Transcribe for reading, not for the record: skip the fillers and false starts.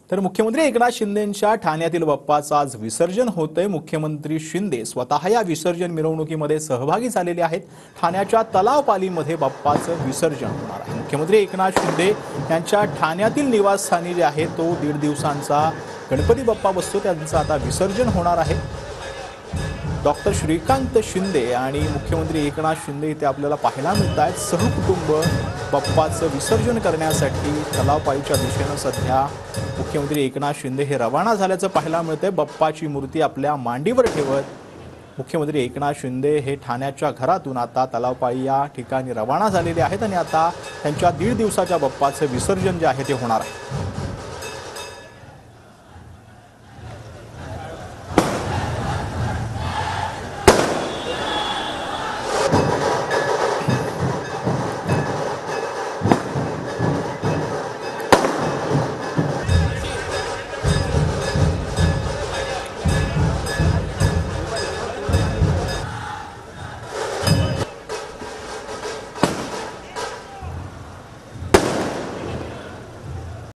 तर मुख्यमंत्री एकनाथ शिंदेंच्या ठाण्यातील बाप्पाचं आज विसर्जन होतंय। मुख्यमंत्री शिंदे स्वतः या विसर्जन मिरवणुकीमध्ये सहभागी झालेले आहेत। ठाण्याच्या तलावपालीमध्ये बाप्पाचं विसर्जन होणार आहे। मुख्यमंत्री एकनाथ शिंदे यांच्या ठाण्यातील निवासस्थानी जे आहे तो 1.5 दिवसांचा गणपती बाप्पा बसतो, त्यांचं आता विसर्जन होणार आहे। डॉक्टर श्रीकांत शिंदे आणि मुख्यमंत्री एकनाथ शिंदे इथे आपल्याला पाहायला मिळत आहेत। सहकुटुंब बाप्पाचं विसर्जन करण्यासाठी तलावपालीच्या दिशेने सध्या मुख्यमंत्री एकनाथ शिंदे हे रवाना झाल्याचं पाहायला मिळतंय। बाप्पाची मूर्ती आपल्या मांडीवर ठेवत मुख्यमंत्री एकनाथ शिंदे हे ठाण्याच्या घरातून आता तलावपाली या ठिकाणी रवाना झालेले आहेत आणि आता त्यांच्या 1.5 दिवसाच्या बाप्पाचं विसर्जन जे आहे ते होणार आहे।